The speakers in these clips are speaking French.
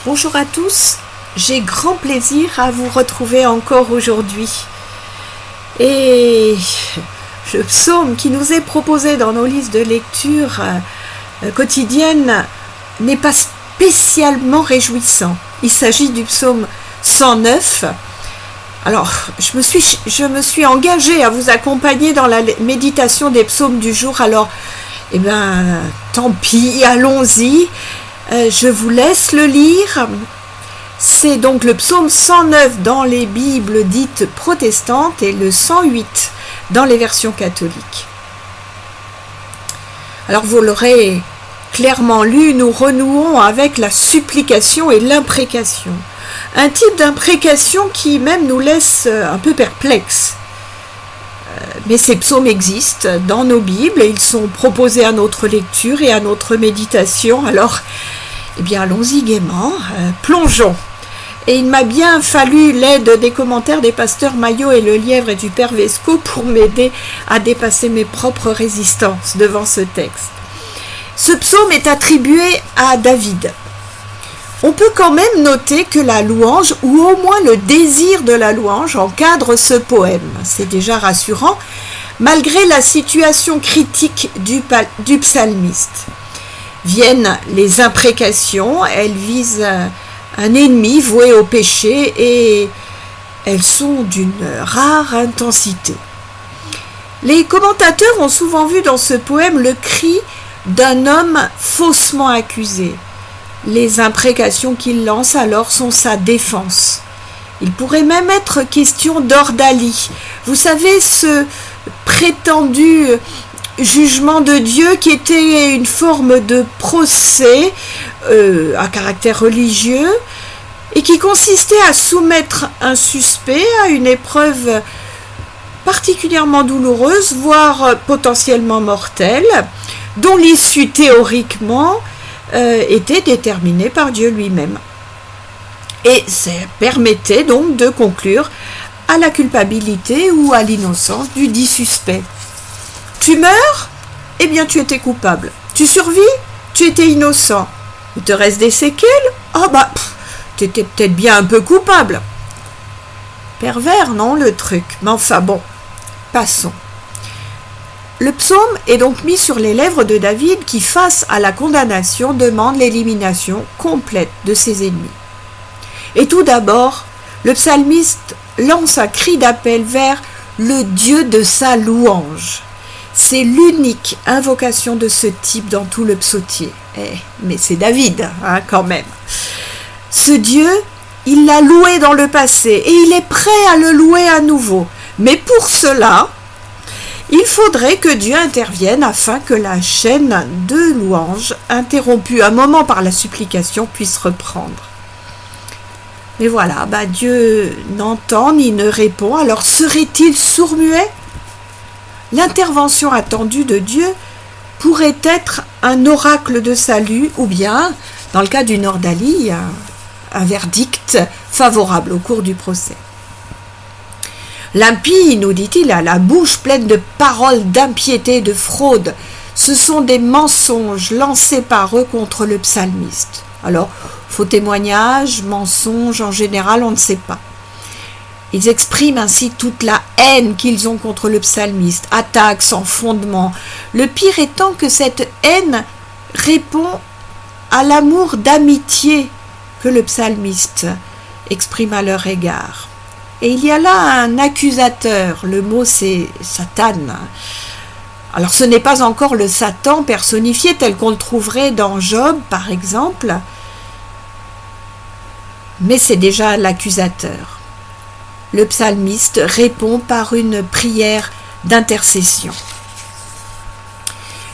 Bonjour à tous, j'ai grand plaisir à vous retrouver encore aujourd'hui. Et le psaume qui nous est proposé dans nos listes de lecture quotidiennes n'est pas spécialement réjouissant. Il s'agit du psaume 109. Alors, je me suis engagée à vous accompagner dans la méditation des psaumes du jour. Alors, tant pis, allons-y. Je vous laisse le lire. C'est donc le psaume 109 dans les Bibles dites protestantes et le 108 dans les versions catholiques. Alors vous l'aurez clairement lu, nous renouons avec la supplication et l'imprécation. Un type d'imprécation qui même nous laisse un peu perplexes. Mais ces psaumes existent dans nos Bibles et ils sont proposés à notre lecture et à notre méditation. Alors, allons-y gaiement, plongeons. Et il m'a bien fallu l'aide des commentaires des pasteurs Maillot et Le Lièvre et du Père Vesco pour m'aider à dépasser mes propres résistances devant ce texte. Ce psaume est attribué à David. On peut quand même noter que la louange, ou au moins le désir de la louange, encadre ce poème. C'est déjà rassurant, malgré la situation critique du psalmiste. Viennent les imprécations, elles visent un ennemi voué au péché et elles sont d'une rare intensité. Les commentateurs ont souvent vu dans ce poème le cri d'un homme faussement accusé. Les imprécations qu'il lance alors sont sa défense. Il pourrait même être question d'ordalie. Vous savez, ce prétendu jugement de Dieu qui était une forme de procès à caractère religieux et qui consistait à soumettre un suspect à une épreuve particulièrement douloureuse, voire potentiellement mortelle, dont l'issue théoriquement était déterminée par Dieu lui-même. Et ça permettait donc de conclure à la culpabilité ou à l'innocence du dit suspect. Tu meurs ? Eh bien tu étais coupable. Tu survis ? Tu étais innocent. Il te reste des séquelles ? Tu étais peut-être bien un peu coupable. Pervers, non, le truc. Mais enfin bon, passons. Le psaume est donc mis sur les lèvres de David qui, face à la condamnation, demande l'élimination complète de ses ennemis. Et tout d'abord, le psalmiste lance un cri d'appel vers le Dieu de sa louange. C'est l'unique invocation de ce type dans tout le psautier. Mais c'est David, quand même. Ce Dieu, il l'a loué dans le passé et il est prêt à le louer à nouveau. Mais pour cela, il faudrait que Dieu intervienne afin que la chaîne de louange, interrompue un moment par la supplication, puisse reprendre. Mais voilà, Dieu n'entend ni ne répond, alors serait-il sourd-muet ? L'intervention attendue de Dieu pourrait être un oracle de salut ou bien, dans le cas d'une ordalie, un verdict favorable au cours du procès. L'impie, nous dit-il, a la bouche pleine de paroles d'impiété et de fraude. Ce sont des mensonges lancés par eux contre le psalmiste. Alors, faux témoignages, mensonges, en général, on ne sait pas. Ils expriment ainsi toute la haine qu'ils ont contre le psalmiste, attaques sans fondement. Le pire étant que cette haine répond à l'amour d'amitié que le psalmiste exprime à leur égard. Et il y a là un accusateur, le mot c'est Satan. Alors ce n'est pas encore le Satan personnifié tel qu'on le trouverait dans Job par exemple, mais c'est déjà l'accusateur. Le psalmiste répond par une prière d'intercession.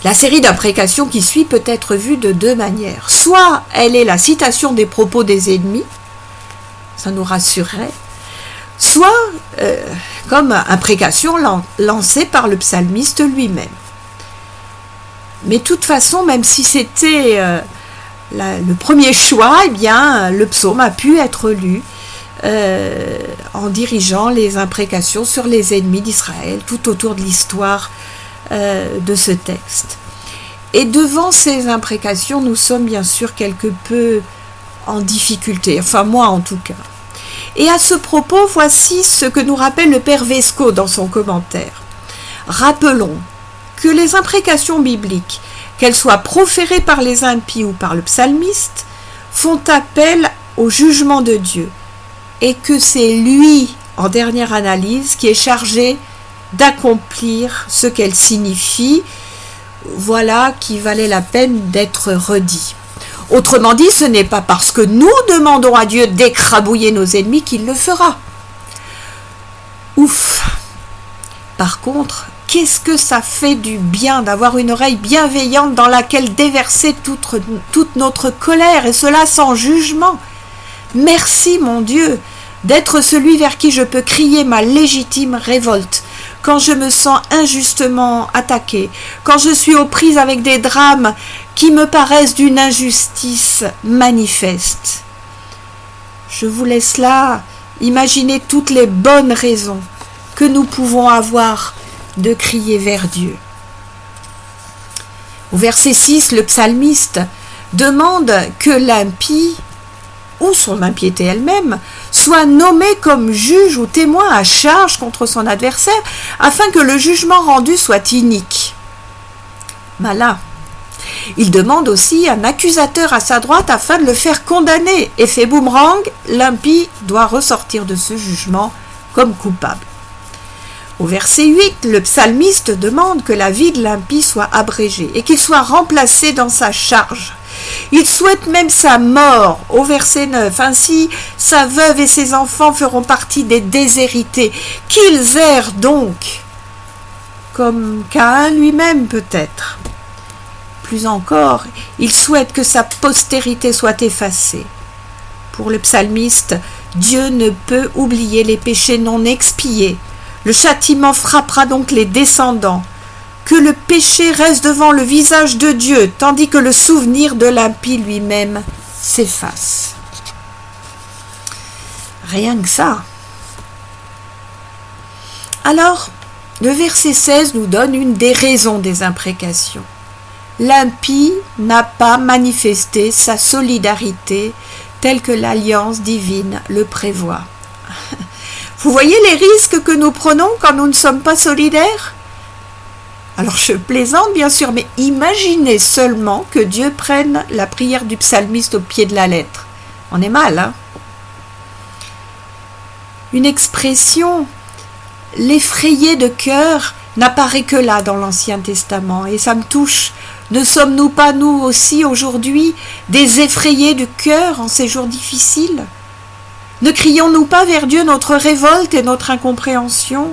La série d'imprécations qui suit peut être vue de deux manières. Soit elle est la citation des propos des ennemis, ça nous rassurerait, soit comme imprécation lancée par le psalmiste lui-même. Mais de toute façon, même si c'était le premier choix, le psaume a pu être lu en dirigeant les imprécations sur les ennemis d'Israël tout autour de l'histoire de ce texte. Et devant ces imprécations, nous sommes bien sûr quelque peu en difficulté, enfin moi en tout cas. Et à ce propos, voici ce que nous rappelle le Père Vesco dans son commentaire. Rappelons que les imprécations bibliques, qu'elles soient proférées par les impies ou par le psalmiste, font appel au jugement de Dieu, et que c'est lui, en dernière analyse, qui est chargé d'accomplir ce qu'elles signifient. Voilà qui valait la peine d'être redit. Autrement dit, ce n'est pas parce que nous demandons à Dieu d'écrabouiller nos ennemis qu'il le fera. Ouf! Par contre, qu'est-ce que ça fait du bien d'avoir une oreille bienveillante dans laquelle déverser toute notre colère, et cela sans jugement. Merci, mon Dieu, d'être celui vers qui je peux crier ma légitime révolte, quand je me sens injustement attaquée, quand je suis aux prises avec des drames qui me paraissent d'une injustice manifeste. Je vous laisse là imaginer toutes les bonnes raisons que nous pouvons avoir de crier vers Dieu. Au verset 6, le psalmiste demande que l'impie, ou son impiété elle-même, soit nommé comme juge ou témoin à charge contre son adversaire, afin que le jugement rendu soit inique. Malin. Il demande aussi un accusateur à sa droite afin de le faire condamner. Effet boomerang, l'impie doit ressortir de ce jugement comme coupable. Au verset 8, le psalmiste demande que la vie de l'impie soit abrégée et qu'il soit remplacé dans sa charge. Il souhaite même sa mort, au verset 9. Ainsi, sa veuve et ses enfants feront partie des déshérités. Qu'ils errent donc, comme Caïn lui-même peut-être. Plus encore, il souhaite que sa postérité soit effacée. Pour le psalmiste, Dieu ne peut oublier les péchés non expiés. Le châtiment frappera donc les descendants. Que le péché reste devant le visage de Dieu, tandis que le souvenir de l'impie lui-même s'efface. Rien que ça. Alors, le verset 16 nous donne une des raisons des imprécations. L'impie n'a pas manifesté sa solidarité telle que l'alliance divine le prévoit. Vous voyez les risques que nous prenons quand nous ne sommes pas solidaires ? Alors je plaisante bien sûr, mais imaginez seulement que Dieu prenne la prière du psalmiste au pied de la lettre. On est mal, hein ? Une expression, l'effrayé de cœur, n'apparaît que là dans l'Ancien Testament, et ça me touche. Ne sommes-nous pas, nous aussi, aujourd'hui, des effrayés du cœur en ces jours difficiles ? Ne crions-nous pas vers Dieu notre révolte et notre incompréhension ?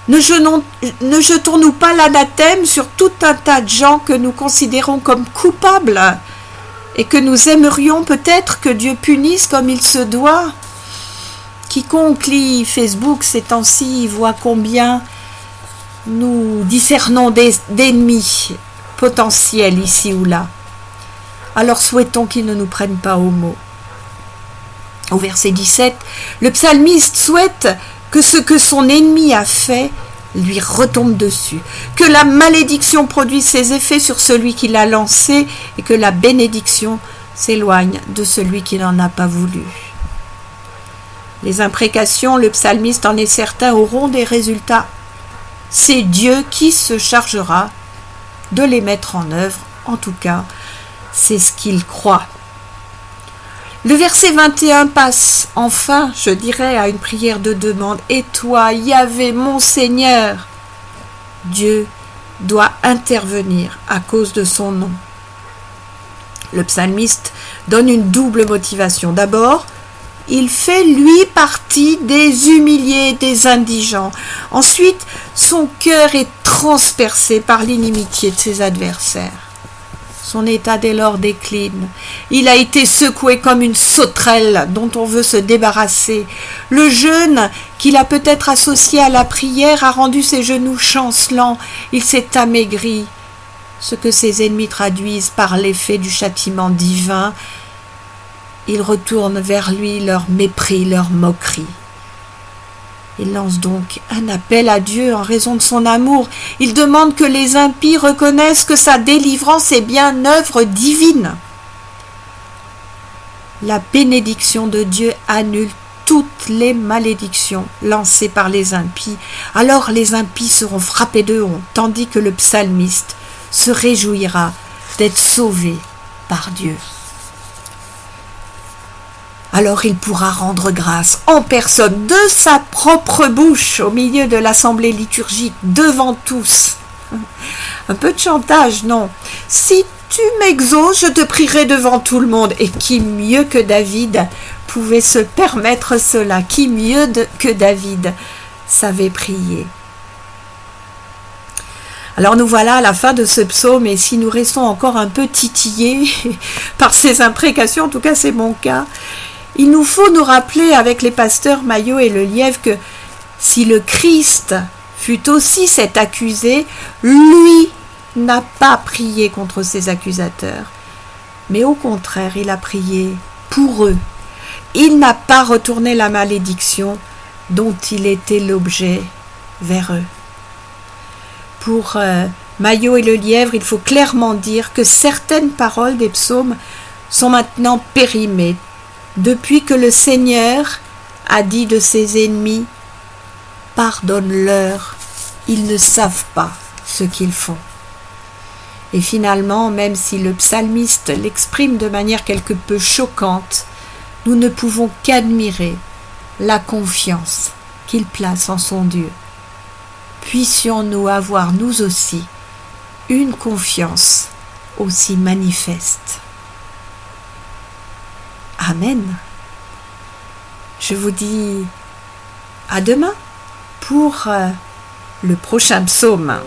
Ne jetons-nous pas l'anathème sur tout un tas de gens que nous considérons comme coupables et que nous aimerions peut-être que Dieu punisse comme il se doit ? Quiconque lit Facebook ces temps-ci voit combien nous discernons d'ennemis potentiels ici ou là. Alors souhaitons qu'ils ne nous prennent pas au mot. Au verset 17, le psalmiste souhaite que ce que son ennemi a fait lui retombe dessus, que la malédiction produise ses effets sur celui qui l'a lancé et que la bénédiction s'éloigne de celui qui n'en a pas voulu. Les imprécations, le psalmiste en est certain, auront des résultats. C'est Dieu qui se chargera de les mettre en œuvre. En tout cas, c'est ce qu'il croit. Le verset 21 passe enfin, je dirais, à une prière de demande. « Et toi, Yahvé, mon Seigneur !» Dieu doit intervenir à cause de son nom. Le psalmiste donne une double motivation. D'abord, il fait lui partie des humiliés, des indigents. Ensuite, son cœur est transpercé par l'inimitié de ses adversaires. Son état dès lors décline. Il a été secoué comme une sauterelle dont on veut se débarrasser. Le jeûne qu'il a peut-être associé à la prière a rendu ses genoux chancelants. Il s'est amaigri, ce que ses ennemis traduisent par l'effet du châtiment divin. Ils retournent vers lui leur mépris, leur moquerie. Il lance donc un appel à Dieu en raison de son amour. Il demande que les impies reconnaissent que sa délivrance est bien œuvre divine. La bénédiction de Dieu annule toutes les malédictions lancées par les impies. Alors les impies seront frappés de honte, tandis que le psalmiste se réjouira d'être sauvé par Dieu. Alors il pourra rendre grâce en personne, de sa propre bouche, au milieu de l'assemblée liturgique, devant tous. Un peu de chantage, non. Si tu m'exauces, je te prierai devant tout le monde. Et qui mieux que David pouvait se permettre cela? Qui mieux que David savait prier? Alors nous voilà à la fin de ce psaume, et si nous restons encore un peu titillés par ces imprécations, en tout cas c'est mon cas, il nous faut nous rappeler avec les pasteurs Maillot et Lelièvre que si le Christ fut aussi cet accusé, lui n'a pas prié contre ses accusateurs, mais au contraire, il a prié pour eux. Il n'a pas retourné la malédiction dont il était l'objet vers eux. Pour Maillot et Lelièvre, il faut clairement dire que certaines paroles des psaumes sont maintenant périmées, depuis que le Seigneur a dit de ses ennemis « Pardonne-leur, ils ne savent pas ce qu'ils font ». Et finalement, même si le psalmiste l'exprime de manière quelque peu choquante, nous ne pouvons qu'admirer la confiance qu'il place en son Dieu. Puissions-nous avoir, nous aussi, une confiance aussi manifeste. Amen. Je vous dis à demain pour le prochain psaume.